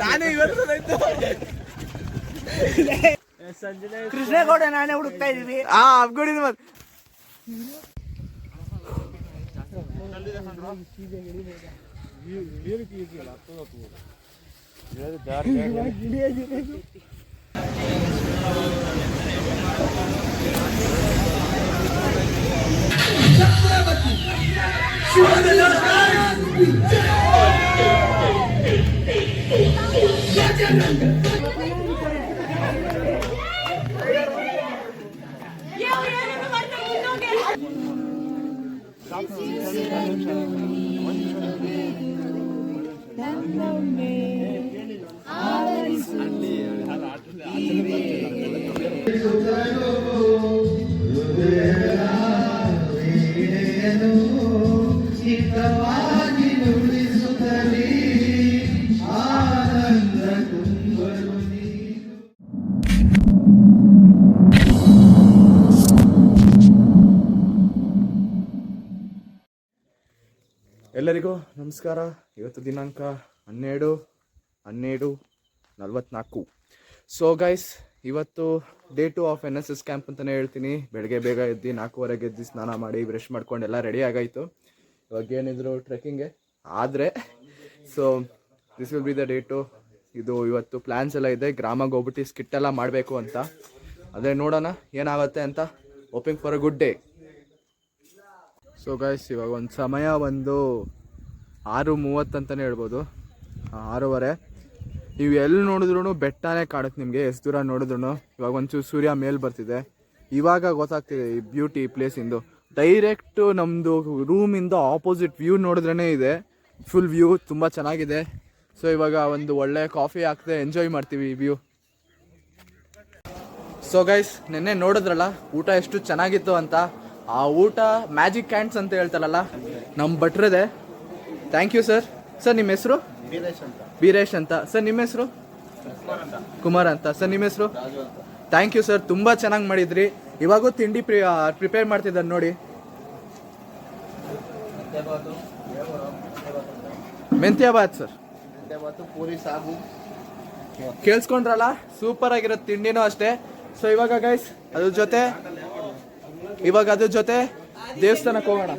ನಾನೇ ಇವತ್ತು ಕೃಷ್ಣೇಗೌಡ ನಾನೇ ಹುಡುಕ್ತಾ ಇದೀವಿ. ಅಬ್ಗುಡಿದ ಮತ್ತೆ ಎಲ್ಲರಿಗೂ ನಮಸ್ಕಾರ. ಇವತ್ತು ದಿನಾಂಕ 12/12/44. ಸೊ ಗೈಸ್, ಇವತ್ತು ಡೇ 2 ಆಫ್ NSS ಕ್ಯಾಂಪ್ ಅಂತಲೇ ಹೇಳ್ತೀನಿ. ಬೆಳಗ್ಗೆ ಬೇಗ ಎದ್ದು 4:15 ಎದ್ದು ಸ್ನಾನ ಮಾಡಿ ಬ್ರಷ್ ಮಾಡ್ಕೊಂಡು ಎಲ್ಲ ರೆಡಿ ಆಗಾಯಿತು. ಇವಾಗ ಏನಿದ್ರು ಟ್ರೆಕ್ಕಿಂಗ್ಗೆ ಆದರೆ so this will be the day 2. ಇದು ಇವತ್ತು ಪ್ಲ್ಯಾನ್ಸ್ ಎಲ್ಲ ಇದೆ. ಗ್ರಾಮಕ್ಕೆ ಹೋಗ್ಬಿಟ್ಟು ಸ್ಕಿಟ್ ಎಲ್ಲ ಮಾಡಬೇಕು ಅಂತ. ಅದೇ ನೋಡೋಣ ಏನಾಗುತ್ತೆ ಅಂತ. Hoping for a good day. So guys, ಇವಾಗ ಒಂದು ಸಮಯ 6:30 ಅಂತಲೇ ಹೇಳ್ಬೋದು, 6:15. ನೀವು ಎಲ್ಲಿ ನೋಡಿದ್ರು ಬೆಟ್ಟನೇ ಕಾಣುತ್ತೆ ನಿಮಗೆ, ಎಷ್ಟು ದೂರ ನೋಡಿದ್ರು. ಇವಾಗ ಒಂಚೂರು ಸೂರ್ಯ ಮೇಲೆ ಬರ್ತಿದೆ. ಇವಾಗ ಗೊತ್ತಾಗ್ತಿದೆ ಈ ಬ್ಯೂಟಿ ಪ್ಲೇಸಿಂದು. ಡೈರೆಕ್ಟು ನಮ್ಮದು ರೂಮಿಂದ ಆಪೋಸಿಟ್ ವ್ಯೂ ನೋಡಿದ್ರೇ ಇದೆ. ಫುಲ್ ವ್ಯೂ ತುಂಬ ಚೆನ್ನಾಗಿದೆ. ಸೊ ಇವಾಗ ಒಂದು ಒಳ್ಳೆ ಕಾಫಿ ಹಾಕ್ದೆ ಎಂಜಾಯ್ ಮಾಡ್ತೀವಿ ಈ ವ್ಯೂ. ಸೊ ಗೈಸ್, ನೆನ್ನೆ ನೋಡಿದ್ರಲ್ಲ ಊಟ ಎಷ್ಟು ಚೆನ್ನಾಗಿತ್ತು ಅಂತ. ಆ ಊಟ ಮ್ಯಾಜಿಕ್ ಕ್ಯಾಂಡ್ಸ್ ಅಂತ ಹೇಳ್ತಾರಲ್ಲ, ನಮ್ಮ ಭಟ್ರದೆ. Thank you sir. ಸರ್ ನಿಮ್ಮ ಹೆಸರು? ಬೀರೇಶ್ ಅಂತ. ಸರ್ ನಿಮ್ಮ ಹೆಸರು? ಕುಮಾರ್ ಅಂತ. ಸರ್ ನಿಮ್ಮ ಹೆಸರು? ಥ್ಯಾಂಕ್ ಯು ಸರ್, ತುಂಬ ಚೆನ್ನಾಗಿ ಮಾಡಿದ್ರಿ. ಇವಾಗೂ ತಿಂಡಿ ಪ್ರಿಪೇರ್ ಮಾಡ್ತಿದ್ದಾರೆ ನೋಡಿ. ಮೆಂತ್ಯಾಬಾತ್ ಸರ್, ಪೂರಿ ಸಾಗು ಕೇಳಿಸ್ಕೊಂಡ್ರಲ್ಲ, ಸೂಪರ್ ಆಗಿರೋ ತಿಂಡಿನೂ ಅಷ್ಟೇ. ಸೊ ಇವಾಗ ಗೈಸ್ ಅದ್ರ ಜೊತೆ ದೇವಸ್ಥಾನಕ್ಕೆ ಹೋಗೋಣ.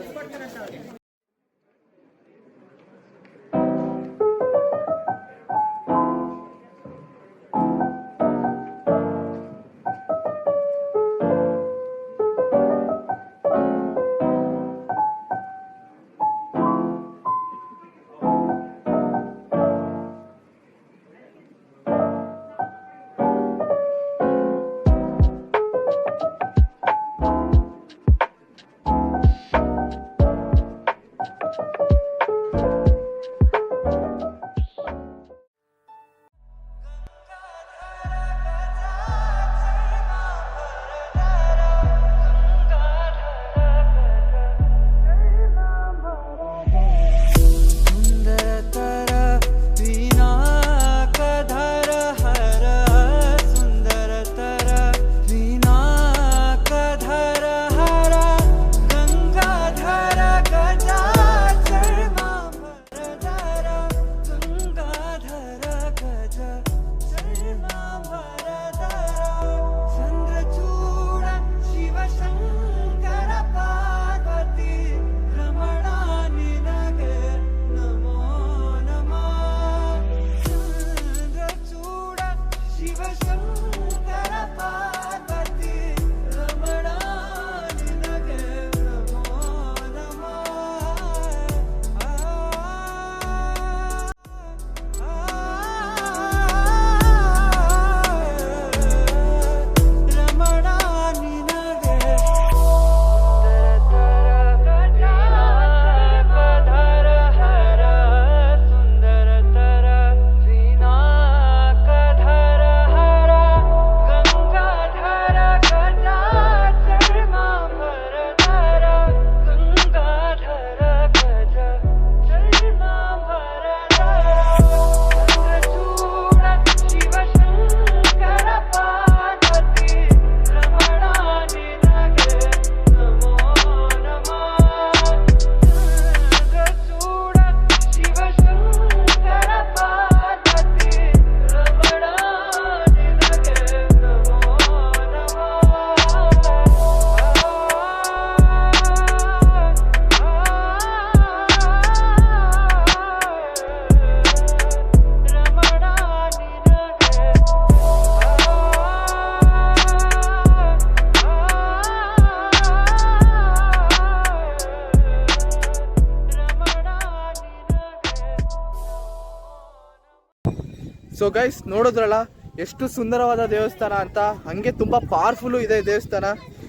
ಸೊ ಗೈಸ್ ನೋಡಿದ್ರಲ್ಲ ಎಷ್ಟು ಸುಂದರವಾದ ದೇವಸ್ಥಾನ ಅಂತ. ಹಂಗೆ ತುಂಬ ಪವರ್ಫುಲ್ಲು ಇದೆ ದೇವಸ್ಥಾನ.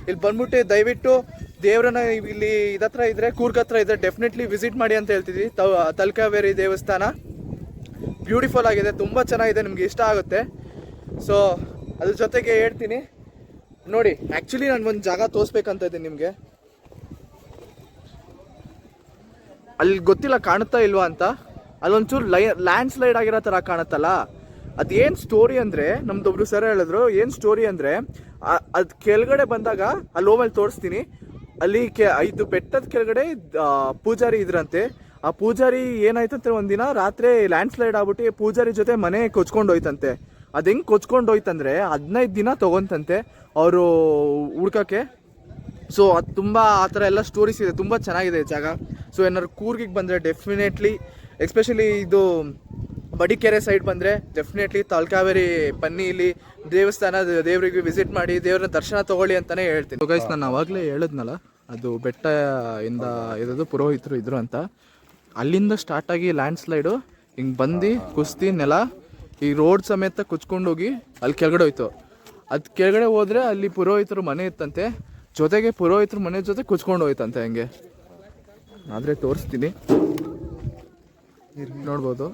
ಇಲ್ಲಿ ಬಂದ್ಬಿಟ್ಟು ದಯವಿಟ್ಟು ದೇವರನ್ನ ಇಲ್ಲಿ ಇದತ್ರ ಇದ್ರೆ ಕೂರ್ಗ್ ಹತ್ರ ಇದ್ರೆ ಡೆಫಿನೆಟ್ಲಿ ವಿಸಿಟ್ ಮಾಡಿ ಅಂತ ಹೇಳ್ತಿದ್ವಿ. ತಲಕಾವೇರಿ ದೇವಸ್ಥಾನ ಬ್ಯೂಟಿಫುಲ್ ಆಗಿದೆ, ತುಂಬ ಚೆನ್ನಾಗಿದೆ, ನಿಮ್ಗೆ ಇಷ್ಟ ಆಗುತ್ತೆ. ಸೊ ಅದ್ರ ಜೊತೆಗೆ ಹೇಳ್ತೀನಿ ನೋಡಿ, ಆ್ಯಕ್ಚುಲಿ ನಾನು ಒಂದು ಜಾಗ ತೋರಿಸ್ಬೇಕಂತ ಇದ್ದೀನಿ ನಿಮಗೆ. ಅಲ್ಲಿ ಗೊತ್ತಿಲ್ಲ ಕಾಣುತ್ತಾ ಇಲ್ವಾ ಅಂತ, ಅಲ್ಲೊಂಚೂರು ಲ್ಯಾಂಡ್ ಸ್ಲೈಡ್ ಆಗಿರೋ ಥರ ಕಾಣುತ್ತಲ್ಲ, ಅದೇನು ಸ್ಟೋರಿ ಅಂದರೆ ನಮ್ದೊಬ್ರು ಸರ್ ಹೇಳಿದ್ರು. ಏನು ಸ್ಟೋರಿ ಅಂದರೆ ಅದು ಕೆಳಗಡೆ ಬಂದಾಗ ಅಲ್ಲಿ ಹೋಗಲ್ಲಿ ತೋರಿಸ್ತೀನಿ. ಅಲ್ಲಿ ಇದು ಬೆಟ್ಟದ ಕೆಳಗಡೆ ಪೂಜಾರಿ ಇದ್ರಂತೆ. ಆ ಪೂಜಾರಿ ಏನಾಯ್ತಂತೆ, ಒಂದಿನ ರಾತ್ರಿ ಲ್ಯಾಂಡ್ ಸ್ಲೈಡ್ ಆಗ್ಬಿಟ್ಟು ಪೂಜಾರಿ ಜೊತೆ ಮನೆ ಕೊಚ್ಕೊಂಡು ಹೋಯ್ತಂತೆ. ಅದು ಹೆಂಗೆ ಕೊಚ್ಕೊಂಡು ಹೋಯ್ತಂದ್ರೆ 15 ದಿನ ತೊಗೊಂತಂತೆ ಅವರು ಹುಡ್ಕೋಕ್ಕೆ. ಸೊ ಅದು ತುಂಬ ಆ ಥರ ಎಲ್ಲ ಸ್ಟೋರೀಸ್ ಇದೆ, ತುಂಬ ಚೆನ್ನಾಗಿದೆ ಜಾಗ. ಸೊ ಏನಾದ್ರು ಕೂರ್ಗಿಗೆ ಬಂದರೆ ಡೆಫಿನೆಟ್ಲಿ, ಎಸ್ಪೆಷಲಿ ಇದು ಬಡಿಕೆರೆ ಸೈಡ್ ಬಂದರೆ ಡೆಫಿನೆಟ್ಲಿ ತಲಕಾವೇರಿ ಬನ್ನಿ, ಇಲ್ಲಿ ದೇವಸ್ಥಾನ ದೇವರಿಗೆ ವಿಸಿಟ್ ಮಾಡಿ ದೇವ್ರನ್ನ ದರ್ಶನ ತೊಗೊಳ್ಳಿ ಅಂತಲೇ ಹೇಳ್ತೀನಿ. ಸೊ ಗೈಸ್, ನಾನು ಆವಾಗಲೇ ಹೇಳಿದ್ನಲ್ಲ ಅದು ಬೆಟ್ಟ ಇಂದ ಇರೋದು ಪುರೋಹಿತರು ಇದ್ರು ಅಂತ. ಅಲ್ಲಿಂದ ಸ್ಟಾರ್ಟ್ ಆಗಿ ಲ್ಯಾಂಡ್ ಸ್ಲೈಡು ಹಿಂಗೆ ಬಂದು ಕುಸ್ತಿ ನೆಲ ಈ ರೋಡ್ ಸಮೇತ ಕುಚ್ಕೊಂಡೋಗಿ ಅಲ್ಲಿ ಕೆಳಗಡೆ ಹೋಯ್ತು. ಅದು ಕೆಳಗಡೆ ಹೋದರೆ ಅಲ್ಲಿ ಪುರೋಹಿತರು ಮನೆ ಇತ್ತಂತೆ, ಜೊತೆಗೆ ಪುರೋಹಿತರು ಮನೆ ಜೊತೆ ಕುಚ್ಕೊಂಡು ಹೋಯ್ತಂತೆ. ಹಂಗೆ ಆದರೆ ತೋರಿಸ್ತೀನಿ ನೋಡ್ಬೋದು.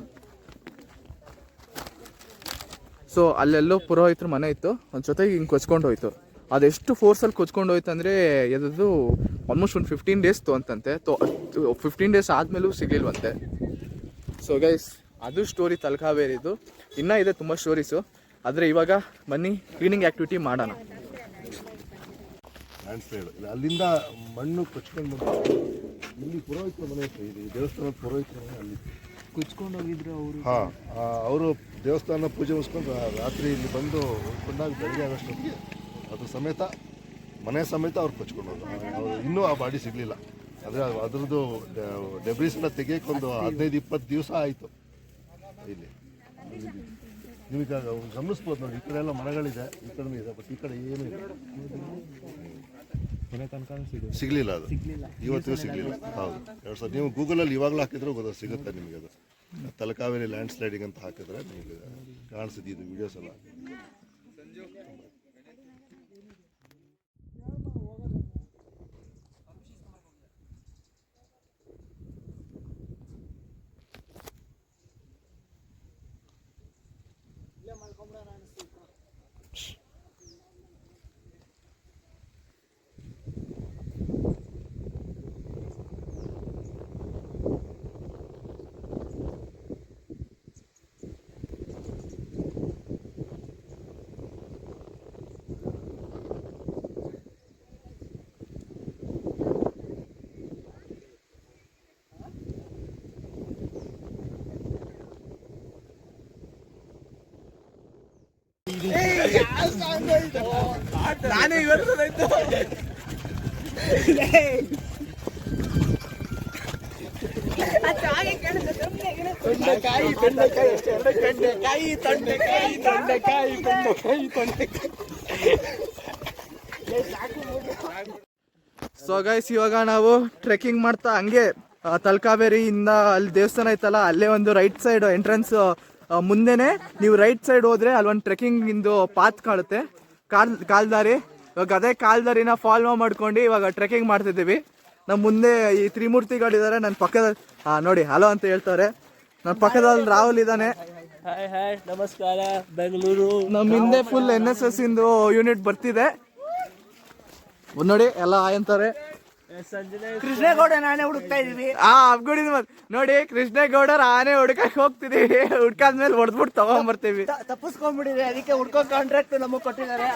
ಸೊ ಅಲ್ಲೆಲ್ಲೋ ಪುರೋಹಿತರ ಮನೆ ಇತ್ತು, ಅದ್ರ ಜೊತೆಗೆ ಹಿಂಗೆ ಕೊಚ್ಕೊಂಡು ಹೋಯ್ತು. ಅದೆಷ್ಟು ಫೋರ್ಸಲ್ಲಿ ಕೊಚ್ಕೊಂಡು ಹೋಯ್ತು ಅಂದರೆ ಎದ್ದು ಆಲ್ಮೋಸ್ಟ್ ಒಂದು 15 ಡೇಸ್ ಅಂತಂತೆ. 15 ಡೇಸ್ ಆದಮೇಲೂ ಸಿಗಲಿಲ್ವಂತೆ. ಸೊ ಗೈಸ್, ಅದು ಸ್ಟೋರಿ ತಲಕಾವೇರಿದು. ಇನ್ನೂ ಇದೆ ತುಂಬ ಸ್ಟೋರೀಸು, ಆದರೆ ಇವಾಗ ಬನ್ನಿ ಕ್ಲೀನಿಂಗ್ ಆ್ಯಕ್ಟಿವಿಟಿ ಮಾಡೋಣ. ಅಲ್ಲಿಂದ ಮಣ್ಣು ಕೊಚ್ಕೊಂಡು ಇಲ್ಲಿ ಪುರೋಹಿತರ ಮನೆ ಇತ್ತು, ಇದು ದೇವಸ್ಥಾನದ ಪುರೋಹಿತರ ಮನೆ ಅಲ್ಲಿ ಕುಚ್ಕೊಂಡು ಹೋಗಿದ್ರು ಅವರು. ಹಾಂ, ಅವರು ದೇವಸ್ಥಾನ ಪೂಜೆ ಮುಗಿಸ್ಕೊಂಡು ರಾತ್ರಿ ಇಲ್ಲಿ ಬಂದು ಉಳ್ಕೊಂಡಾಗ ಬೆಳಗ್ಗೆ ಆಗೋಷ್ಟೊತ್ತಿಗೆ ಅದು ಸಮೇತ ಮನೆ ಸಮೇತ ಅವ್ರು ಕೊಚ್ಕೊಂಡು ಹೋದ್ರು. ಇನ್ನೂ ಆ ಬಾಡಿ ಸಿಗಲಿಲ್ಲ. ಅಂದರೆ ಅದ್ರದ್ದು ಡೆಬ್ರೀಸ್ನ ತೆಗಿಯೋಕ್ಕೊಂದು 15-20 ದಿವಸ ಆಯಿತು. ಇಲ್ಲಿ ನಿಮಗೆ ಗಮನಿಸ್ಬೋದು ನೋಡಿ, ಈ ಕಡೆ ಎಲ್ಲ ಮನೆಗಳಿದೆ, ಈ ಕಡೆ ಇದೆ, ಬಟ್ ಈ ಕಡೆ ಏನೂ ಇಲ್ಲ, ಸಿಗಲಿಲ್ಲ. ಅದು ಇವತ್ತಿಗೂ ಸಿಗಲಿಲ್ಲ. ಹೌದು, 2000 ನೀವು ಗೂಗಲಲ್ಲಿ ಇವಾಗಲೂ ಹಾಕಿದ್ರೆ ಸಿಗುತ್ತೆ ನಿಮಗೆ. ಅದು ತಲಕಾವೇರಿ ಲ್ಯಾಂಡ್ ಸ್ಲೈಡಿಂಗ್ ಅಂತ ಹಾಕಿದ್ರೆ ನಿಮಗೆ ಕಾಣಿಸಿದ್ದು ಇದು ವಿಡಿಯೋಸ್ ಎಲ್ಲ. ನಾನೇ ಇವತ್ತು ಸೊ ಗೈಸ್, ಇವಾಗ ನಾವು ಟ್ರೆಕ್ಕಿಂಗ್ ಮಾಡ್ತಾ ಹಂಗೆ ತಲಕಾವೇರಿಯಿಂದ ಅಲ್ಲಿ ದೇವಸ್ಥಾನ ಐತಲ್ಲ, ಅಲ್ಲೇ ಒಂದು ರೈಟ್ ಸೈಡ್ ಎಂಟ್ರೆನ್ಸ್ ಮುಂದೆನೆ ನೀವು ರೈಟ್ ಸೈಡ್ ಹೋದ್ರೆ ಅಲ್ಲೊಂದು ಟ್ರೆಕ್ಕಿಂಗ್ ಇಂದು ಪಾತ್ ಕಾಣುತ್ತೆ, ಕಾಲ್ದಾರಿ. ಇವಾಗ ಅದೇ ಕಾಲ್ದಾರಿನ ಫಾಲೋ ಮಾಡ್ಕೊಂಡು ಇವಾಗ ಟ್ರೆಕ್ಕಿಂಗ್ ಮಾಡ್ತಿದ್ದೀವಿ. ನಮ್ಮ ಮುಂದೆ ಈ ತ್ರಿಮೂರ್ತಿಗಳಿದ್ದಾರೆ, ನನ್ನ ಪಕ್ಕದಲ್ಲಿ ನೋಡಿ ಹಲೋ ಅಂತ ಹೇಳ್ತಾರೆ. ನನ್ನ ಪಕ್ಕದಲ್ಲಿ ರಾಹುಲ್ ಇದ್ದಾನೆ. ಹಾಯ್ ನಮಸ್ಕಾರ ಬೆಂಗಳೂರು. ನಮ್ಮ ಹಿಂದೆ ಫುಲ್ NSS ಇಂದು ಯೂನಿಟ್ ಬರ್ತಿದೆ ನೋಡಿ, ಎಲ್ಲ ಅಂತಾರೆ. ಕೃಷ್ಣೇಗೌಡ ನಾನೇ ಹುಡುಕ್ತಾ ಇದೀವಿ. ನೋಡಿ, ಕೃಷ್ಣೇಗೌಡರ ಆನೆ ಹುಡ್ಕಕ್ ಹೋಗ್ತಿದೀವಿ. ಹುಡ್ಕಾದ್ಮೇಲೆ ಹೊಡೆದ್ಬಿಟ್ಟು ತಗೊಂಡ್ಬರ್ತೀವಿ. ತಪ್ಪಿಸ್ಕೊಂಡ್ಬಿಟ್ಟಿದೆ, ಅದಕ್ಕೆ ಹುಡ್ಕೋ ಕಾಂಟ್ರಾಕ್ಟ್ ನಮಗ್ ಕೊಟ್ಟಿದ್ದಾರೆ.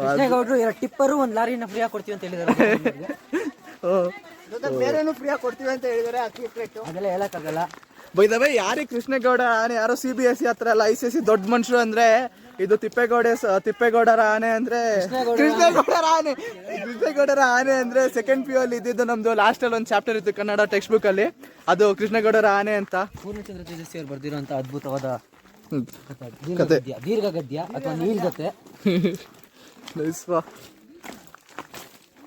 ಕೃಷ್ಣೇಗೌಡರು ಟಿಪ್ಪರು ಒಂದ್ ಲಾರಿನ ಫ್ರೀ ಆಗಿ ಕೊಡ್ತೀವಿ ಅಂತ ಹೇಳಿದಾರೆ. ಬೇರೆನೂ ಫ್ರೀ ಆಗಿ ಕೊಡ್ತೀವಿ ಅಂತ ಹೇಳಿದಾರೆ. ಅದೆಲ್ಲ ಹೇಳಕ್ಕಾಗಲ್ಲ. ಬೈದವೇ ಯಾರಿಗೆ ಕೃಷ್ಣೇಗೌಡ ಆನೆ, ಯಾರೋ CBSE ಹತ್ರ ಎಲ್ಲ ICSE ದೊಡ್ಡ ಮನುಷ್ಯರು ಅಂದ್ರೆ ಇದು ತಿಪ್ಪೇಗೌಡರ ಆನೆ ಅಂದ್ರೆ ಕೃಷ್ಣೇಗೌಡರ ಆನೆ ಅಂದ್ರೆ ಸೆಕೆಂಡ್ PU ಅಲ್ಲಿ ಇದ್ದಿದ್ದು. ನಮ್ದು ಲಾಸ್ಟ್ ಅಲ್ಲಿ ಒಂದು ಚಾಪ್ಟರ್ ಇತ್ತು ಕನ್ನಡ ಟೆಕ್ಸ್ಟ್ ಬುಕ್ ಅಲ್ಲಿ, ಅದು ಕೃಷ್ಣೇಗೌಡರ ಆನೆ ಅಂತ. ಪೂರ್ಣಚಂದ್ರ ತೇಜಸ್ವಿ ಅವರು ಬರ್ದಿರುವಂತ ಅದ್ಭುತವಾದ ಕತೆ, ದೀರ್ಘ ಗದ್ಯ ಅಥವಾ ನೀಲ್ಗತೆ.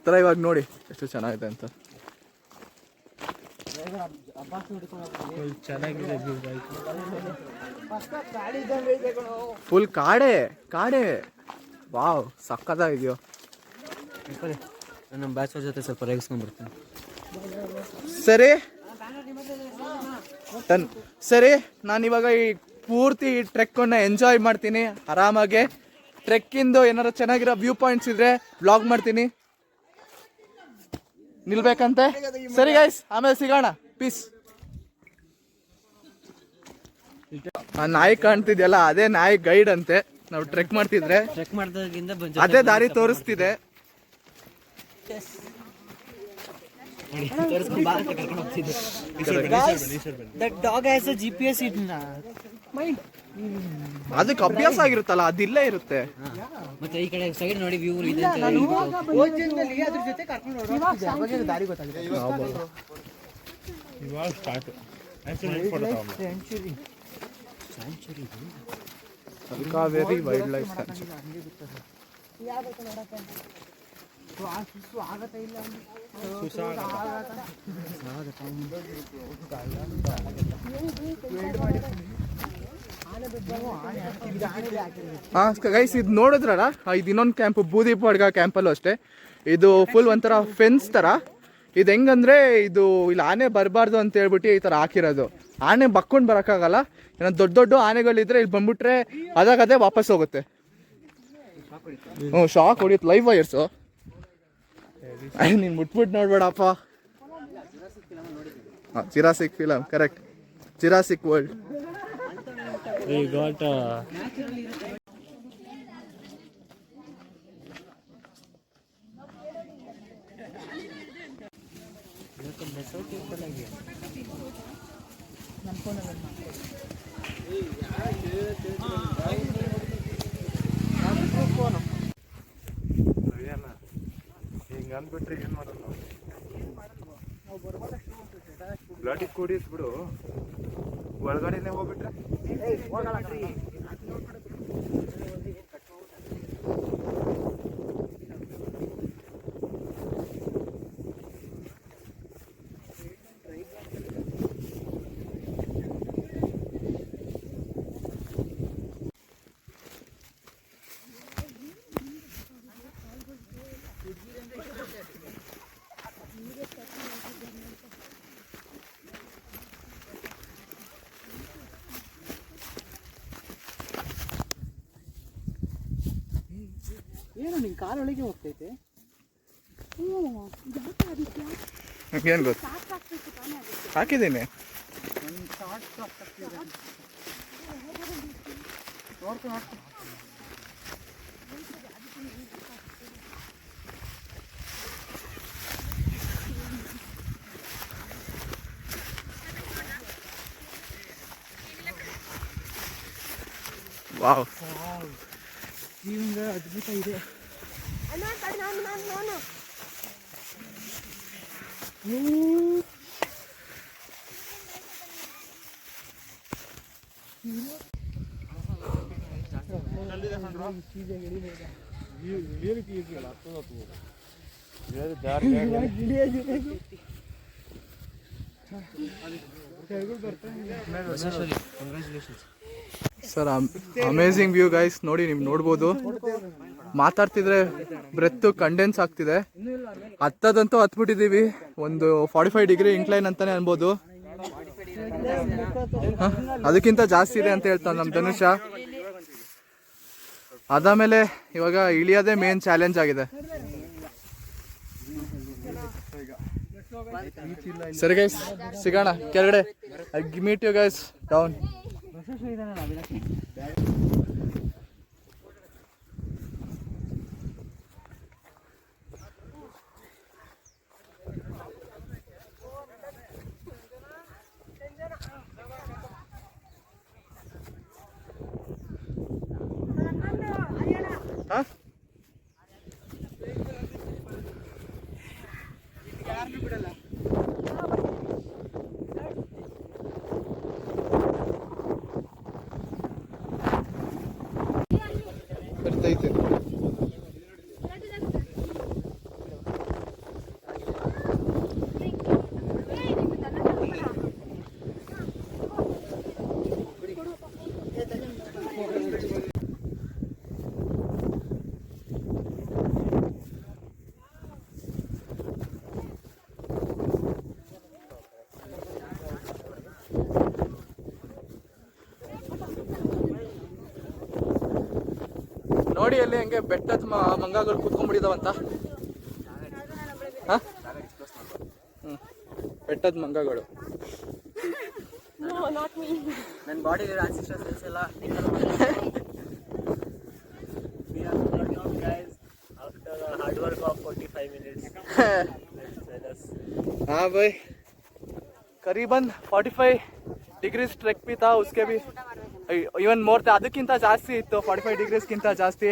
ತರ ಇವಾಗ ನೋಡಿ ಎಷ್ಟು ಚೆನ್ನಾಗಿದೆ ಅಂತ. ಫುಲ್ ಕಾಡೆ ಕಾಡೆ. ವಾವ್ ಸಕ್ಕತ್ತಾಗಿದೆಯೋ. ನಮ್ಮ ಬ್ಯಾಚ್ ಅವ್ರ ಜೊತೆ ಸ್ವಲ್ಪ ರೇಗಿಸ್ಕೊಂಡ್ಬರ್ತೀನಿ. ಸರಿ ಸರಿ, ನಾನಿವಾಗ ಈ ಪೂರ್ತಿ ಟ್ರೆಕ್ಕನ್ನು ಎಂಜಾಯ್ ಮಾಡ್ತೀನಿ ಆರಾಮಾಗೆ. ಟ್ರೆಕ್ಕಿಂದು ಏನಾರು ಚೆನ್ನಾಗಿರೋ ವ್ಯೂ ಪಾಯಿಂಟ್ಸ್ ಇದ್ರೆ ವ್ಲಾಗ್ ಮಾಡ್ತೀನಿ. ನಿಲ್ಬೇಕಂತೆ. ಸರಿ ಗೈಸ್, ಆಮೇಲೆ ಸಿಗೋಣ. ಪೀಸ್. ಆ ನಾಯಿ ಕಾಣ್ತಿದ್ಯಲ್ಲ, ಅದೇ ನಾಯಿ ಗೈಡ್ ಅಂತೆ. ನಾವು ಟ್ರೆಕ್ ಮಾಡ್ತಿದ್ರೆ ಟ್ರೆಕ್ ಮಾಡ್ದಾಗಿಂದ ಅದೇ ದಾರಿ ತೋರಿಸ್ತಿದೆ. That dog has a GPS in mind. ಅದಕ್ಕೆ ಅಭ್ಯಾಸ ಆಗಿರುತ್ತಲ್ಲ, ಅದಿಲ್ಲೇ ಇರುತ್ತೆ. ಮತ್ತೆ ಈ ಕಡೆ ಸೈಡ್ ನೋಡಿ ವ್ಯೂ ಇದೆ ಅಂತ ಅದ್ರ ಜೊತೆ ಕರ್ಕೊಂಡು ಹೋಗೋದು ದಾರಿ ಗೊತ್ತಾಗುತ್ತೆ. ಇವಾಗ start sanctuary Kaveri wild life sanctuary. Guys, ಇದು ನೋಡಿದ್ರಲ್ಲ, ಇದು ಇನ್ನೊಂದು ಕ್ಯಾಂಪ್, ಬೂದಿಪಡ್ಗ ಕ್ಯಾಂಪಲ್ಲೂ ಅಷ್ಟೇ. ಇದು ಫುಲ್ ಒಂಥರ ಫೆನ್ಸ್ ಥರ. ಇದು ಹೆಂಗಂದ್ರೆ, ಇದು ಇಲ್ಲಿ ಆನೆ ಬರಬಾರ್ದು ಅಂತ ಹೇಳ್ಬಿಟ್ಟು ಈ ಥರ ಹಾಕಿರೋದು. ಆನೆ ಬಕ್ಕೊಂಡು ಬರೋಕ್ಕಾಗಲ್ಲ. ಏನೋ ದೊಡ್ಡ ದೊಡ್ಡ ಆನೆಗಳಿದ್ರೆ ಇಲ್ಲಿ ಬಂದ್ಬಿಟ್ರೆ ಅದಾಗದೇ ವಾಪಸ್ ಹೋಗುತ್ತೆ. ಶಾಕ್ ಹೊಡಿಯುತ್ತೆ. Live wires. ನೀನು ಮುಟ್ಬಿಟ್ಟು ನೋಡ್ಬೇಡಪ್ಪ. Jurassic film, correct. Jurassic World. We got ಹಿಂಗೆ ಅಂದ್ಬಿಟ್ರೆ ಏನು ಮಾಡೋದು ನಾವು? ಬ್ಲಡ್ ಕುಡಿಯುತ್ತೆ ಬಿಡು, ಒಳಗಡೆನೆ ಹೋಗ್ಬಿಟ್ರೆ ಏನು ನಿನ್ ಕಾಲೊಳಗೆ ಹೋಗ್ತೈತೆ? ಏನು ಗೊತ್ತು, ಹಾಕಿದ್ದೀನಿ. ವಾವ್, ಜೀವನ ಅದ್ಭುತ ಇದೆ. Sir amazing view guys. ನೋಡಿ, ನೀವು ನೋಡ್ಬೋದು. ಮಾತಾಡ್ತಿದ್ರೆ ಬ್ರೆತ್ತು ಕಂಡೆನ್ಸ್ ಆಗ್ತಿದೆ. ಹತ್ತದಂತೂ ಹತ್ಬಿಟ್ಟಿದ್ದೀವಿ. ಒಂದು 45 ಡಿಗ್ರಿ ಇನ್ಕ್ಲೈನ್ ಅಂತಾನೆ ಅನ್ಬೋದು. ಅದಕ್ಕಿಂತ ಜಾಸ್ತಿ ಇದೆ ಅಂತ ಹೇಳ್ತಾನೆ ನಮ್ಮ ಧನುಷ. ಅದಾದಮೇಲೆ ಇವಾಗ ಇಳಿಯೋದೇ ಮೇನ್ ಚಾಲೆಂಜ್ ಆಗಿದೆ. ಸರಿ ಗೈಸ್, ಸಿಗೋಣ ಕೆಳಗಡೆ. I meet you guys down. ಹಾಂ, ಬರ್ತೈತೆ. ನೋಡಿ ಅಲ್ಲಿ ಹೆಂಗೆ ಬೆಟ್ಟದ ಮಂಗಗಳು ಕೂತ್ಕೊಂಡ್ಬಿಟ್ಟಿದಾವಂತ. ಬೆಟ್ಟದ ಮಂಗಗಳು. ನನ್ನ ಬಾಡಿ ಆನ್ಸಿಸ್ಟರ್ ಸೆಲ್ಸ್ ಎಲ್ಲ हार्ड वर्क ऑफ 45 मिनट्स. हाँ भाई, करीबन 45 डिग्रीज ट्रेक भी था. उसके भी ಇವನ್ ಮೋರ್ ಅದಕ್ಕಿಂತ ಜಾಸ್ತಿ ಇತ್ತು. 45 ಡಿಗ್ರೀಸ್ಗಿಂತ ಜಾಸ್ತಿ.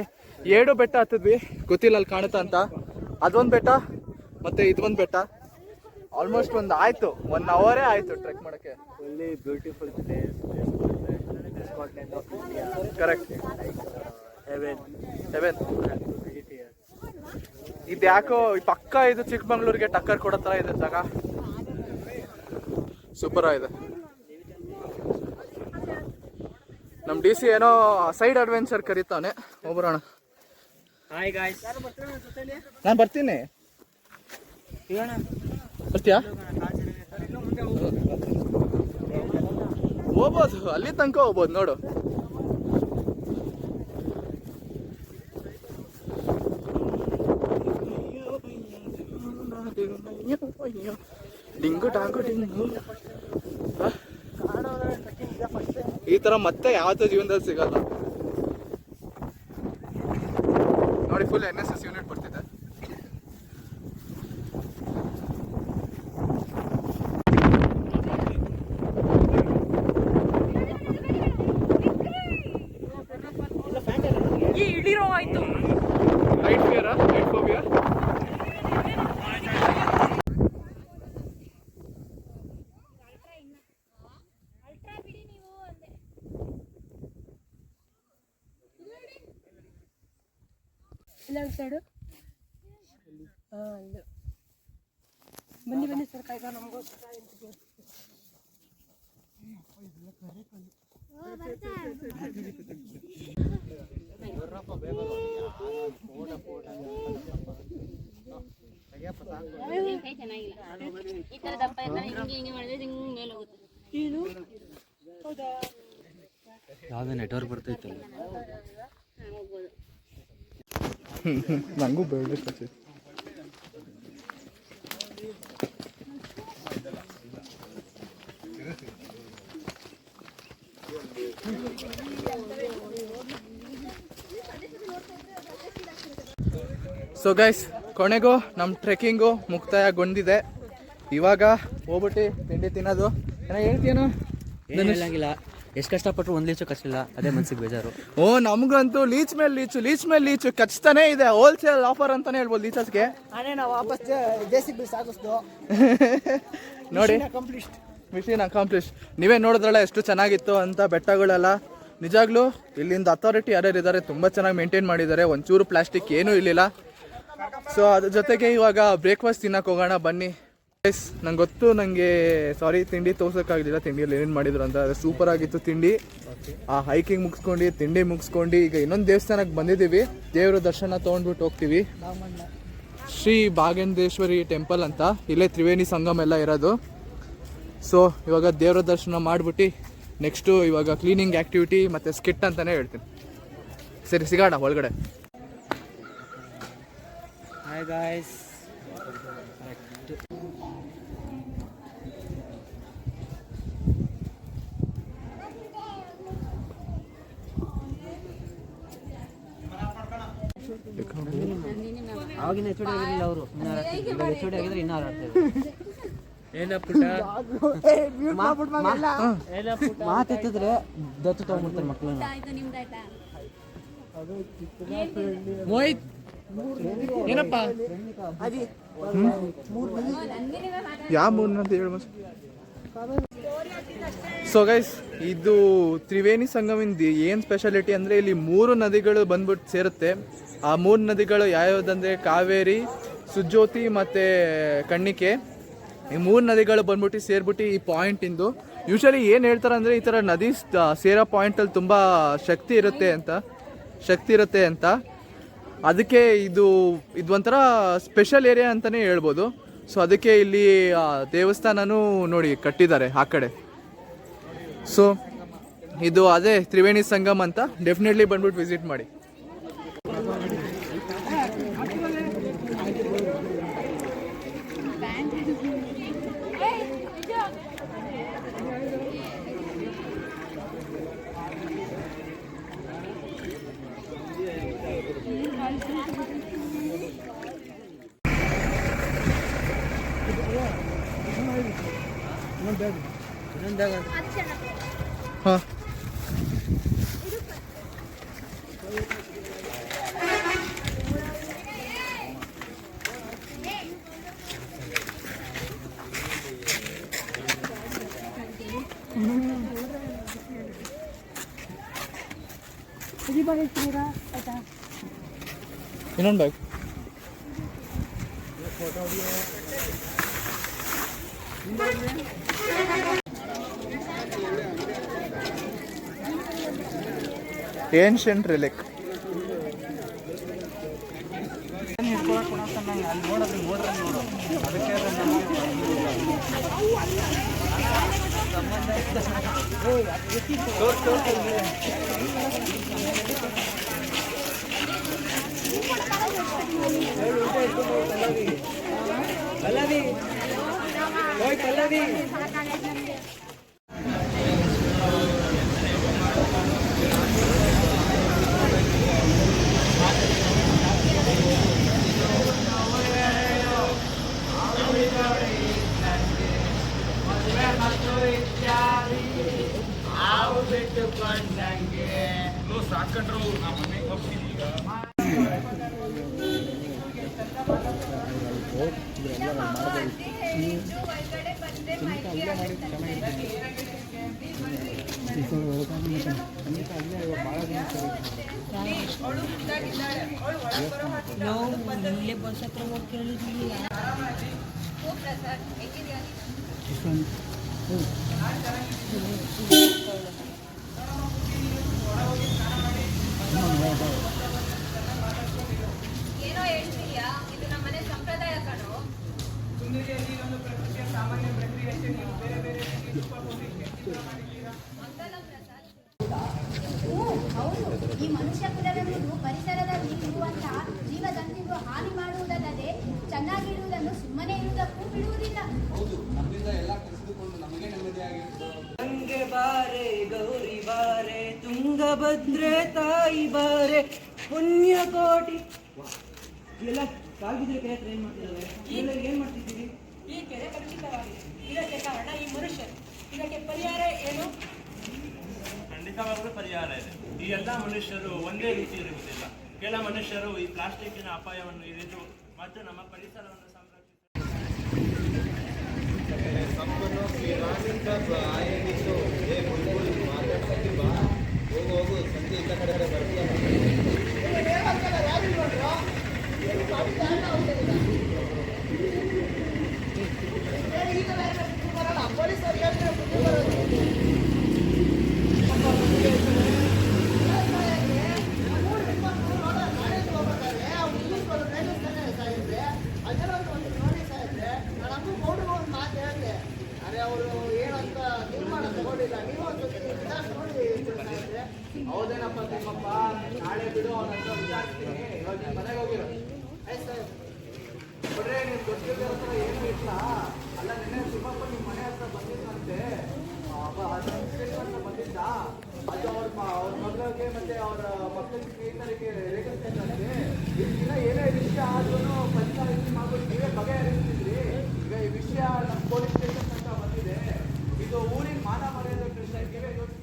7 ಬೆಟ್ಟ ಹತ್ತಿದ್ವಿ, ಗೊತ್ತಿಲ್ಲ ಅಲ್ಲಿ ಕಾಣುತ್ತಾ ಅಂತ. ಅದೊಂದು ಬೆಟ್ಟ ಮತ್ತೆ ಇದೊಂದು ಬೆಟ್ಟ. ಆಲ್ಮೋಸ್ಟ್ ಒಂದು ಆಯ್ತು 1 ಅವರೇ ಆಯ್ತು ಟ್ರೆಕ್ ಮಾಡೋಕ್ಕೆ. Only beautiful place. Scotland of India. Correct. Heaven. Heaven. Visit here. ಇದು ಯಾಕೋ ಪಕ್ಕ ಇದು ಚಿಕ್ಕಮಂಗ್ಳೂರಿಗೆ ಟಕ್ಕರ್ ಕೊಡೋ ಥರ ಇದೆ ಜಾಗ. ಸೂಪರ್ ಆಗಿದೆ. ನಮ್ಮ DC ಏನೋ ಸೈಡ್ ಅಡ್ವೆಂಚರ್ ಕರೀತಾನೆ, ಹೋಗ್ಬರೋಣ. Hi guys. ನಾನು ಬರ್ತೀನಿ. ಬರ್ತೀಯಾ? ಹೋಗ್ಬೋದು, ಅಲ್ಲಿ ತನಕ ಹೋಗ್ಬೋದು ನೋಡು. ಡಿಂಗು ಡಾಂಗು ಡಿಂಗು. ಈ ತರ ಮತ್ತೆ ಯಾವತ್ತೂ ಜೀವನದಲ್ಲಿ ಸಿಗಲ್ಲ ನೋಡಿ. ಫುಲ್ NSS ಯೂನಿಟ್ ಬರ್ತಿದೆ. ಹೈಟ್ ಫಿಯರಾ? Height phobia? ಸೈಡು ಬನ್ನಿ ಬನ್ನಿ ಸರ್, ಕಾಯ್ಕ ನಮಗೋಸ್ಕರ. ಈ ತರ ದಪ್ಪ ಇರ್ತಾರೆ, ಹಿಂಗೆ ಮಾಡಿದ್ರೆ ಹಿಂಗೆ ಮೇಲೆ ಹೋಗುತ್ತೆ. ಯಾವುದೇ ನೆಟ್ವರ್ಕ್ ಬರ್ತೈತಲ್ಲ. ಹೋಗ್ಬೋದು. ನಂಗೂ ಬೇಡ. ಸೊ ಗೈಸ್, ಕೊನೆಗೂ ನಮ್ಮ ಟ್ರೆಕ್ಕಿಂಗು ಮುಕ್ತಾಯಗೊಂಡಿದೆ. ಇವಾಗ ಹೋಗ್ಬಿಟ್ಟು ತಿಂಡಿ ತಿನ್ನೋದು. ಏನೋ ಹೇಳ್ತೀನೋ? ಏನಿಲ್ಲ, ಎಷ್ಟು ಕಷ್ಟಪಟ್ಟರು ಒಂದು ಲೀಚು ಕಚ್ಚಿಲ್ಲ, ಅದೇ ಮನ್ಸಿಗೆ ಬೇಜಾರು. ಓ, ನಮಗಂತೂ ಲೀಚ್ ಮೇಲೆ ಲೀಚು ಕಚ್ತಾನೆ ಇದೆ. ಹೋಲ್ಸೇಲ್ ಆಫರ್ ಅಂತಾನೆ ಹೇಳ್ಬೋದು ಲೀಚಸ್ಗೆ. ಆನೆ ನಾವು ವಾಪಸ್ JCB ಸಾಗಿಸ್ದು. ನೋಡಿ, ಕಂಪ್ಲೀಟ್ ಮಿಷನ್ ಅಕಾಂಪ್ಲಿಷ್. ನೀವೇ ನೋಡಿದ್ರಲ್ಲ ಎಷ್ಟು ಚೆನ್ನಾಗಿತ್ತು ಅಂತ ಬೆಟ್ಟಗಳೆಲ್ಲ. ನಿಜಾಗ್ಲೂ ಇಲ್ಲಿಂದ ಅಥಾರಿಟಿ ಯಾರ್ಯಾರು ಇದ್ದಾರೆ ತುಂಬ ಚೆನ್ನಾಗಿ ಮೇಂಟೈನ್ ಮಾಡಿದ್ದಾರೆ. ಒಂಚೂರು ಪ್ಲಾಸ್ಟಿಕ್ ಏನೂ ಇರಲಿಲ್ಲ. ಸೊ ಅದ್ರ ಜೊತೆಗೆ ಇವಾಗ ಬ್ರೇಕ್ಫಾಸ್ಟ್ ತಿನ್ನಕ್ಕೆ ಹೋಗೋಣ ಬನ್ನಿ. ನಂಗೆ ಗೊತ್ತು, ನನಗೆ ಸಾರಿ ತಿಂಡಿ ತೋರ್ಸೋಕ್ಕಾಗಲಿಲ್ಲ ತಿಂಡಿಯಲ್ಲಿ ಏನೇನು ಮಾಡಿದ್ರು ಅಂತ. ಅದು ಸೂಪರ್ ಆಗಿತ್ತು ತಿಂಡಿ. ಆ ಹೈಕಿಂಗ್ ಮುಗಿಸ್ಕೊಂಡು ತಿಂಡಿ ಮುಗಿಸ್ಕೊಂಡು ಈಗ ಇನ್ನೊಂದು ದೇವಸ್ಥಾನಕ್ಕೆ ಬಂದಿದ್ದೀವಿ. ದೇವರ ದರ್ಶನ ತೊಗೊಂಡ್ಬಿಟ್ಟು ಹೋಗ್ತೀವಿ. ಶ್ರೀ ಭಾಗೇಂದ್ರೇಶ್ವರಿ ಟೆಂಪಲ್ ಅಂತ. ಇಲ್ಲೇ ತ್ರಿವೇಣಿ ಸಂಗಮ ಎಲ್ಲ ಇರೋದು. ಸೊ ಇವಾಗ ದೇವರ ದರ್ಶನ ಮಾಡಿಬಿಟ್ಟು ನೆಕ್ಸ್ಟು ಇವಾಗ ಕ್ಲೀನಿಂಗ್ ಆ್ಯಕ್ಟಿವಿಟಿ ಮತ್ತು ಸ್ಕಿಟ್ ಅಂತಲೇ ಹೇಳ್ತೀನಿ. ಸರಿ, ಸಿಗೋಣ ಒಳಗಡೆ. Hi guys. ಆವಾಗಿನ HOD ಆಗಿರಲಿಲ್ಲ ಅವರು, HOD ಆಗಿದ್ರೆ ಇನ್ನೂ ಆಡ್ತಾರೆ. ಮಾತೆತ್ತಿದ್ರೆ ದತ್ತು ತಗೊಂಡ್ಬಿಡ್ತಾರೆ ಮಕ್ಕಳನ್ನ. ಮೋಹಿತ್ ಏನಪ್ಪ ಯಾವ ಮೂರನ್ನ ಅಂತ ಹೇಳ. ಸೊ ಗೈಸ್, ಇದು ತ್ರಿವೇಣಿ ಸಂಗಮಿಂದ ಏನು ಸ್ಪೆಷಾಲಿಟಿ ಅಂದರೆ ಇಲ್ಲಿ 3 ನದಿಗಳು ಬಂದ್ಬಿಟ್ಟು ಸೇರುತ್ತೆ. ಆ 3 ನದಿಗಳು ಯಾವ್ಯಾವುದಂದರೆ ಕಾವೇರಿ, ಸುಜ್ಯೋತಿ ಮತ್ತು ಕಣ್ಣಿಕೆ. ಈ 3 ನದಿಗಳು ಬಂದ್ಬಿಟ್ಟು ಸೇರ್ಬಿಟ್ಟು ಈ ಪಾಯಿಂಟಿಂದು ಯೂಶಲಿ ಏನು ಹೇಳ್ತಾರೆ ಅಂದರೆ ಈ ಥರ ನದಿ ಸೇರೋ ಪಾಯಿಂಟಲ್ಲಿ ತುಂಬ ಶಕ್ತಿ ಇರುತ್ತೆ ಅಂತ. ಅದಕ್ಕೆ ಇದು ಒಂಥರ ಸ್ಪೆಷಲ್ ಏರಿಯಾ ಅಂತಲೇ ಹೇಳ್ಬೋದು. ಸೊ ಅದಕ್ಕೆ ಇಲ್ಲಿ ದೇವಸ್ಥಾನನೂ ನೋಡಿ ಕಟ್ಟಿದ್ದಾರೆ ಆ ಕಡೆ. ಸೊ ಇದು ಅದೇ ತ್ರಿವೇಣಿ ಸಂಗಮ್ ಅಂತ, ಡೆಫಿನೆಟ್ಲಿ ಬಂದ್ಬಿಟ್ಟು ವಿಸಿಟ್ ಮಾಡಿ. ಹಾಂ ಇನ್ನೊಂದು ಬ್ಯಾಗ್. ಏನ್ಷಿಯಂಟ್ ರಿಲಿಕ್. ಏನೋ ಹೇಳ್ತೀಯಾ, ಇದು ನಮ್ಮನೆ ಸಂಪ್ರದಾಯ ಕಣೋ. ಹೌದು, ಈ ಮನುಷ್ಯ ಕುಲವೆಂಬುದು ಪರಿಸರದಲ್ಲಿ ಇರುವಂತಹ ಜೀವಜಂತುಗಳು ಹಾನಿ ಮಾಡುವುದಲ್ಲದೆ ಚೆನ್ನಾಗಿರುವುದನ್ನು ಸುಮ್ಮನೆ ಇರುವುದಕ್ಕೂ ಬಿಡುವುದಿಲ್ಲ. ಗಂಗೆ ಬಾರೆ ಗೌರಿ ಬಾರೆ ತುಂಗಭದ್ರೆ ತಾಯಿ ಬಾರೆ ಪುಣ್ಯಕೋಟಿ. ಎಲ್ಲ ಕಾಗಿದ್ರೆ ಕೆರೆ ಹತ್ರ ಏನ್ ಮಾಡ್ತಿದ್ದಾರೆ? ಏನ್ ಮಾಡ್ತಿದ್ದೀರಿ? ಈ ಕೆರೆ ಕಲುಷಿತವಾಗಿದೆ. ಇದಕ್ಕೆ ಕಾರಣ ಈ ಮನುಷ್ಯರು. ಇದಕ್ಕೆ ಪರಿಹಾರ ಏನು? ಖಂಡಿತವಾಗಲೂ ಪರಿಹಾರ ಇದೆ. ಈ ಎಲ್ಲ ಮನುಷ್ಯರು ಒಂದೇ ರೀತಿ ಇರುವುದಿಲ್ಲ. ಕೆಲ ಮನುಷ್ಯರು ಈ ಪ್ಲಾಸ್ಟಿಕ್ಕಿನ ಅಪಾಯವನ್ನು ಇರಿದು ಮತ್ತು ನಮ್ಮ ಪರಿಸರವನ್ನು ಹೌದೇನಪ್ಪ ತಿಮ್ಮಪ್ಪ, ನಾಳೆ ಬಿಡು ಅವನಂತ ವಿಚಾರಿಸ್ತೀನಿ. ಇವಾಗ ನಿಮ್ಮ ಮನೆಗೆ ಹೋಗಿರೋ ಬಿಡ್ರೆ, ನೀವು ಗೊತ್ತಿರೋ ಹತ್ರ ಏನು ಇಲ್ಲ. ಅಲ್ಲ, ನಿನ್ನೆ ತಿಮ್ಮಪ್ಪ ನಿಮ್ಮ ಮನೆ ಹತ್ರ ಬಂದಿದ್ದಂತೆ, ಅಂತ ಬಂದಿದ್ದ. ಅದು ಅವ್ರ ಮಗಳಿಗೆ ಮತ್ತೆ ಅವರ ಮಕ್ಕಳ ಸ್ನೇಹಿತರಿಗೆ ರೇಗಿಸ್ತಂತೆ. ದಿನ ಏನೇ ವಿಷಯ ಆದ್ರೂ ಪಂಚಾಯತಿ ಮಾಡ್ಬಿಟ್ಟು ನೀವೇ ಬಗೆಹರಿಸ್ತಿದ್ರಿ. ಈಗ ಈ ವಿಷಯ ನಮ್ಮ ಪೊಲೀಸ್ ಸ್ಟೇಷನ್ ಅಂತ ಬಂದಿದೆ. ಇದು ಊರಿನ ಮಾನ ಮರ್ಯಾದೆ ಪ್ರಶ್ನೆ. ನೀವೇ ಯೋಚಿಸಿ.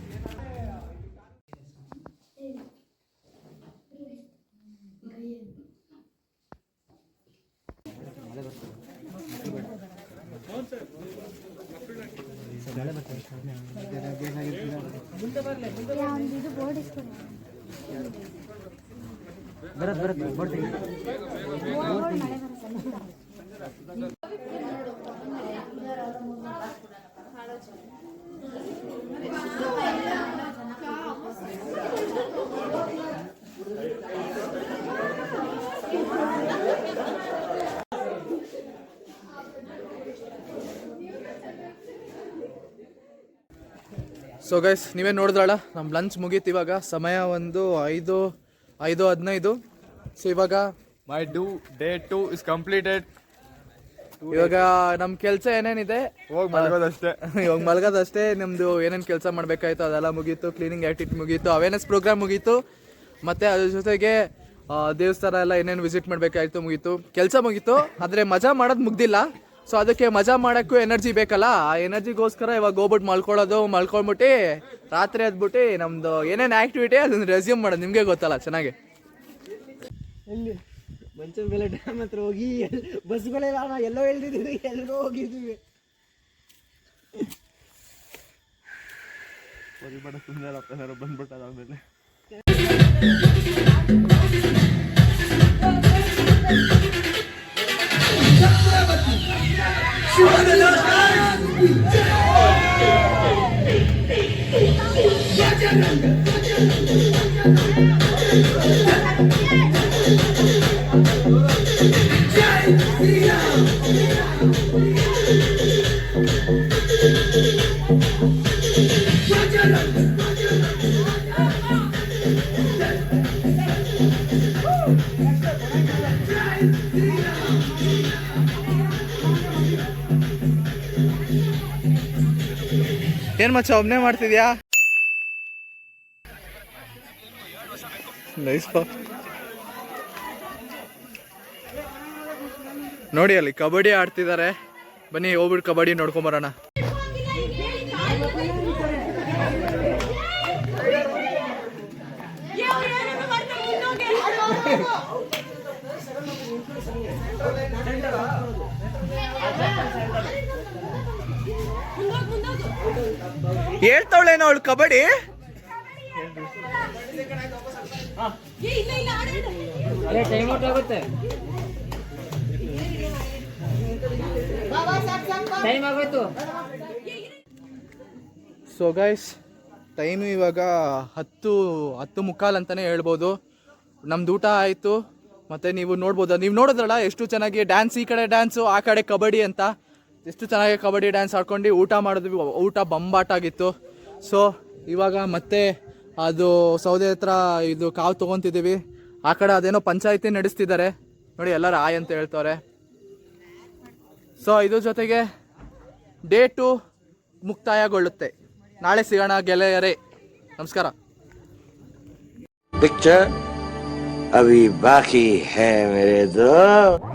ಸೊ ಗೈಸ್ ನೀವೇ ನೋಡಿದ್ರಲ್ಲ ನಮ್ಮ ಲಂಚ್ ಮುಗೀತು. ಇವಾಗ ಸಮಯ ಒಂದು 5:15. ಸೊ ಇವಾಗ ಮೈ ಡೇ 2 ಇಸ್ ಕಂಪ್ಲೀಟೆಡ್. ಇವಾಗ ನಮ್ಮ ಕೆಲಸ ಏನೇನಿದೆ ಹೋಗಿ ಮಲಗೋದಷ್ಟೇ. ಇವಾಗ ಮಲಗೋದಷ್ಟೇ. ನಮ್ಮದು ಏನೇನು ಕೆಲಸ ಮಾಡಬೇಕಾಯ್ತು ಅದೆಲ್ಲ ಮುಗೀತು. ಕ್ಲೀನಿಂಗ್ ಆ್ಯಕ್ಟಿವಿಟಿ ಮುಗೀತು, ಅವೇರ್ನೆಸ್ ಪ್ರೋಗ್ರಾಮ್ ಮುಗೀತು, ಮತ್ತು ಅದ್ರ ಜೊತೆಗೆ ದೇವಸ್ಥಾನ ಎಲ್ಲ ಏನೇನು ವಿಸಿಟ್ ಮಾಡಬೇಕಾಯ್ತು ಮುಗೀತು. ಕೆಲಸ ಮುಗೀತು, ಆದರೆ ಮಜಾ ಮಾಡೋದು ಮುಗ್ದಿಲ್ಲ. ಸೊ ಅದಕ್ಕೆ ಮಜಾ ಮಾಡೋಕ್ಕೂ ಎನರ್ಜಿ ಬೇಕಲ್ಲ, ಆ ಎನರ್ಜಿಗೋಸ್ಕರ ಇವಾಗ ಹೋಗ್ಬಿಟ್ಟು ಮಲ್ಕೊಂಡ್ಬಿಟ್ಟು ರಾತ್ರಿ ಎದ್ಬಿಟ್ಟು ನಮ್ಮದು ಏನೇನು ಆ್ಯಕ್ಟಿವಿಟಿ ಅದನ್ನು ರೆಸ್ಯೂಮ್ ಮಾಡೋದು. ನಿಮಗೆ ಗೊತ್ತಲ್ಲ ಚೆನ್ನಾಗಿ. ಎಲ್ಲಿ ಮಂಚದ ಮೇಲೆ ಡ್ಯಾಮ್ ಹತ್ರ ಹೋಗಿ ಬಸ್ಗಳೆಲ್ಲ ಎಲ್ಲೋ ಎಳ್ದಿದ್ದೀವಿ, ಎಲ್ಲರೂ ಹೋಗಿದ್ದೀವಿ. ಪರಿಬಡ ಸುಂದರ ಬಂದ್ಬಿಟ್ಟದ ಆಮೇಲೆ. ಏನು ಮಚ್ಚ ಒಬ್ಬನೇ ಮಾಡ್ತಿದ್ಯಾ? ನೈಸ್ ಪಾ. ನೋಡಿ ಅಲ್ಲಿ ಕಬಡ್ಡಿ ಆಡ್ತಿದ್ದಾರೆ. ಬನ್ನಿ ಹೋಗ್ಬಿಟ್ಟು ಕಬಡ್ಡಿ ನೋಡ್ಕೊಂಬರೋಣ. ಹೇಳ್ತಾವಳೇನೋ ಅವಳು ಕಬಡ್ಡಿ. ಟೈಮ್ ಔಟ್ ಆಗುತ್ತೆ, ಟೈಮ್ ಆಗೋಯ್ತು. ಸೊ ಗೈಸ್ ಟೈಮು ಇವಾಗ 10:15 ಅಂತಲೇ ಹೇಳ್ಬೋದು. ನಮ್ದು ಊಟ ಆಯಿತು. ಮತ್ತು ನೀವು ನೋಡ್ಬೋದು, ನೀವು ನೋಡಿದ್ರಲ್ಲ ಎಷ್ಟು ಚೆನ್ನಾಗಿ ಡ್ಯಾನ್ಸ್, ಈ ಕಡೆ ಡ್ಯಾನ್ಸು ಆ ಕಡೆ ಕಬಡ್ಡಿ ಅಂತ ಎಷ್ಟು ಚೆನ್ನಾಗಿ ಕಬಡ್ಡಿ ಡ್ಯಾನ್ಸ್ ಆಡ್ಕೊಂಡು ಊಟ ಮಾಡಿದ್ವಿ. ಊಟ ಬಂಬಾಟಾಗಿತ್ತು. ಸೊ ಇವಾಗ ಮತ್ತೆ ಅದು ಸೌದೆ ಹತ್ರ ಇದು ಕಾವು ತೊಗೊತಿದ್ದೀವಿ. ಆ ಕಡೆ ಅದೇನೋ ಪಂಚಾಯಿತಿ ನಡೆಸ್ತಿದ್ದಾರೆ ನೋಡಿ, ಎಲ್ಲರೂ ಆಯ್ ಅಂತ ಹೇಳ್ತವ್ರೆ. ಸೊ ಇದ್ರ ಜೊತೆಗೆ ಡೇ 2 ಮುಕ್ತಾಯಗೊಳ್ಳುತ್ತೆ. ನಾಳೆ ಸಿಗೋಣ ಗೆಳೆಯರೇ. ನಮಸ್ಕಾರ. पिक्चर अभी बाकी है मेरे दोस्त.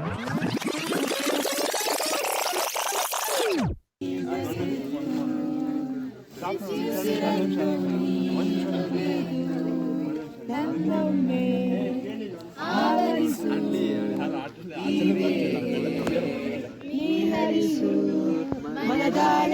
ಮನದಾಳ